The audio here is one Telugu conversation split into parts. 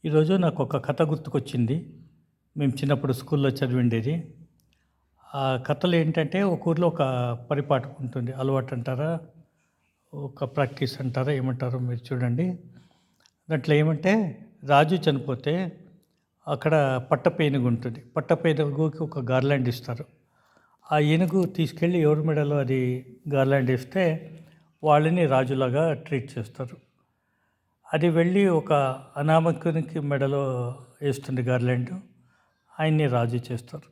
ఈరోజు నాకు ఒక కథ గుర్తుకొచ్చింది. మేము చిన్నప్పుడు స్కూల్లో చదివిండేది. ఆ కథలో ఏంటంటే ఒక ఊర్లో ఒక పరిపాటి ఉంటుంది. అలవాటు అంటారా? ఒక ప్రాక్టీస్ అంటారా? ఏమంటారో మీరు చూడండి. దాంట్లో ఏమంటే రాజు చనిపోతే అక్కడ పట్టపు ఏనుగు ఉంటుంది. పట్టపు ఏనుగుకి ఒక గార్లాండ్ ఇస్తారు. ఆ ఏనుగు తీసుకెళ్ళి ఎవరి మెడలో అది గార్లాండ్ ఇస్తే వాళ్ళని రాజులాగా ట్రీట్ చేస్తారు. అది వెళ్ళి ఒక అనామకునికి మెడలో వేస్తుంది గార్లాండ్. ఆయన్ని రాజు చేస్తారు.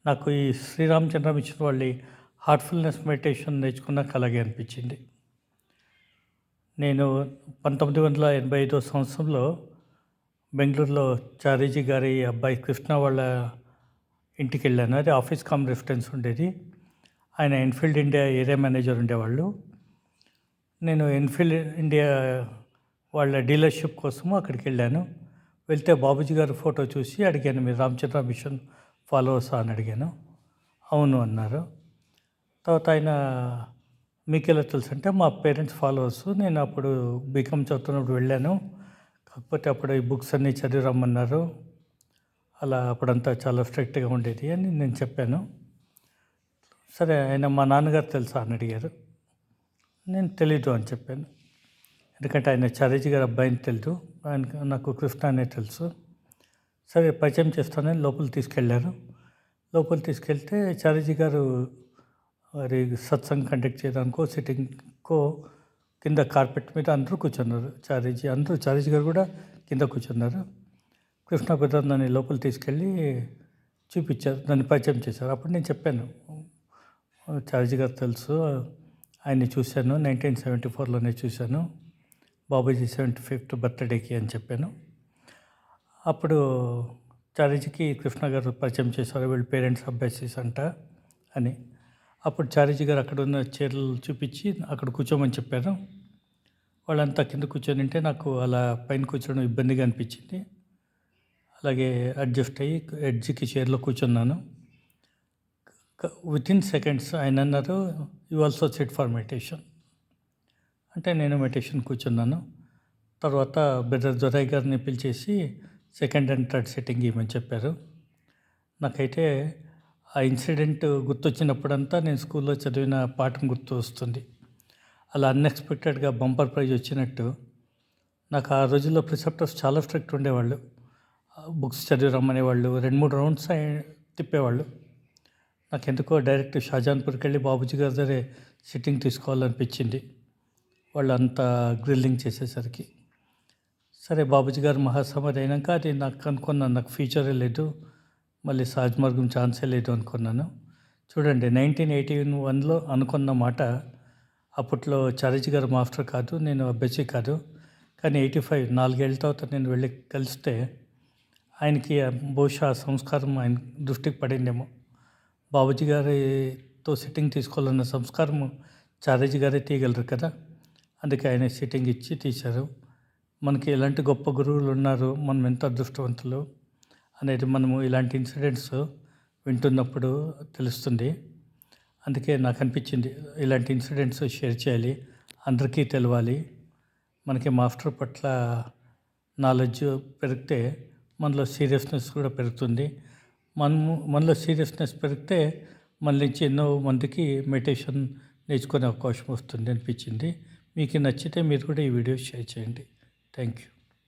నాకు ఈ శ్రీరామచంద్ర మిషన్ వాళ్ళి హార్ట్ఫుల్నెస్ మెడిటేషన్ నేర్చుకున్నాక అలాగే అనిపించింది. నేను 1985 సంవత్సరంలో బెంగళూరులో చారీజీ గారి అబ్బాయి కృష్ణ వాళ్ళ ఇంటికి వెళ్ళాను. అది ఆఫీస్ కమ్ రెసిడెన్స్ ఉండేది. ఆయన ఎన్ఫీల్డ్ ఇండియా ఏరియా మేనేజర్ ఉండేవాళ్ళు. నేను ఎన్ఫీల్డ్ ఇండియా వాళ్ళ డీలర్షిప్ కోసము అక్కడికి వెళ్ళాను. వెళ్తే బాబూజీ గారి ఫోటో చూసి అడిగాను, మీరు రామచంద్ర మిషన్ ఫాలోవర్సా అని అడిగాను. అవును అన్నారు. తర్వాత ఆయన మీకెలా తెలుసు అంటే మా పేరెంట్స్ ఫాలోవర్స్. నేను అప్పుడు బీకామ్ చదువుతున్నప్పుడు వెళ్ళాను. కాకపోతే అప్పుడు ఈ బుక్స్ అన్నీ చదివి రమ్మన్నారు. అలా అప్పుడంతా చాలా స్ట్రిక్ట్గా ఉండేది అని నేను చెప్పాను. సరే, ఆయన మా నాన్నగారు తెలుసా అని అడిగారు. నేను తెలీదు అని చెప్పాను. ఎందుకంటే ఆయన చారీజీ గారి అబ్బాయిని తెలుసు, ఆయన నాకు కృష్ణ అనే తెలుసు. సరే, పరిచయం చేస్తానని లోపలికి తీసుకెళ్ళారు. లోపలికి తీసుకెళ్తే చారీజీ గారు మరి సత్సంగ్ కండక్ట్ చేయడానికో సిట్టింగ్కో కింద కార్పెట్ మీద అందరూ కూర్చున్నారు. చారీజీ గారు కూడా కింద కూర్చున్నారు. కృష్ణ బ్రదర్ నన్ను లోపలికి తీసుకెళ్ళి చూపించారు, నన్ను పరిచయం చేశారు. అప్పుడు నేను చెప్పాను, చారీజీ గారు తెలుసు, ఆయన్ని చూశాను, 1974లోనే చూశాను, బాబూజీ 75th బర్త్డేకి అని చెప్పాను. అప్పుడు చారీజీకి కృష్ణ గారు పరిచయం చేశారు, వీళ్ళ పేరెంట్స్ అబ్బాయిస్ అంట అని. అప్పుడు చారీజీ గారు అక్కడ ఉన్న చైర్లు చూపించి అక్కడ కూర్చోమని చెప్పారు. వాళ్ళంతా కింద కూర్చొని ఉంటే నాకు అలా పైన కూర్చోవడం ఇబ్బందిగా అనిపించింది. అలాగే అడ్జస్ట్ అయ్యి ఎడ్జ్కి చైర్లో కూర్చున్నాను. వితిన్ సెకండ్స్ ఆయన అన్నారు, you also SIT for meditation అంటే నేను మెడిటేషన్ కూర్చున్నాను. తర్వాత బ్రదర్ దొరై గారిని పిలిచేసి సెకండ్ అండ్ థర్డ్ సెట్టింగ్ ఇవ్వమని చెప్పారు. నాకైతే ఆ ఇన్సిడెంట్ గుర్తొచ్చినప్పుడంతా నేను స్కూల్లో చదివిన పాఠం గుర్తు వస్తుంది. అలా అన్ఎక్స్పెక్టెడ్గా బంపర్ ప్రైజ్ వచ్చినట్టు. నాకు ఆ రోజుల్లో ప్రిసెప్టర్స్ చాలా స్ట్రిక్ట్ ఉండేవాళ్ళు. బుక్స్ చదివి రమ్మనేవాళ్ళు, 2-3 రౌండ్స్ తిప్పేవాళ్ళు. నాకెందుకో డైరెక్ట్ షాజహాన్పూర్కి వెళ్ళి బాబూజీ గారి దగ్గరే సిట్టింగ్ తీసుకోవాలనిపించింది, వాళ్ళు అంతా గ్రిల్లింగ్ చేసేసరికి. సరే, బాబూజీ గారు మహాసమాధి అయినాక అది నాకు అనుకున్నాను, నాకు ఫ్యూచరే లేదు, మళ్ళీ సహజ మార్గం ఛాన్సే లేదు అనుకున్నాను. చూడండి, 1981లో అనుకున్న మాట అప్పట్లో చారీజీ గారు మాస్టర్ కాదు, నేను అభ్యర్థి కాదు. కానీ 85 4 ఏళ్ళ తర్వాత నేను వెళ్ళి కలిస్తే ఆయనకి బహుశా సంస్కారం ఆయన దృష్టికి పడిందేమో. బాబూజీ గారితో సిట్టింగ్ తీసుకోవాలన్న సంస్కారం చారీజీ గారే తీయగలరు కదా. అందుకే ఆయన సిట్టింగ్ ఇచ్చి తీశారు. మనకి ఎలాంటి గొప్ప గురువులు ఉన్నారు, మనం ఎంత అదృష్టవంతులు అనేది మనము ఇలాంటి ఇన్సిడెంట్స్ వింటున్నప్పుడు తెలుస్తుంది. అందుకే నాకు అనిపించింది, ఇలాంటి ఇన్సిడెంట్స్ షేర్ చేయాలి, అందరికీ తెలవాలి. మనకి మాస్టర్ పట్ల నాలెడ్జ్ పెరిగితే మనలో సీరియస్నెస్ కూడా పెరుగుతుంది. మనలో సీరియస్నెస్ పెరిగితే మన నుంచి ఎన్నో మందికి మెడిటేషన్ నేర్చుకునే అవకాశం వస్తుంది అనిపించింది. మీకు నచ్చితే మీరు కూడా ఈ వీడియో షేర్ చేయండి. Thank you.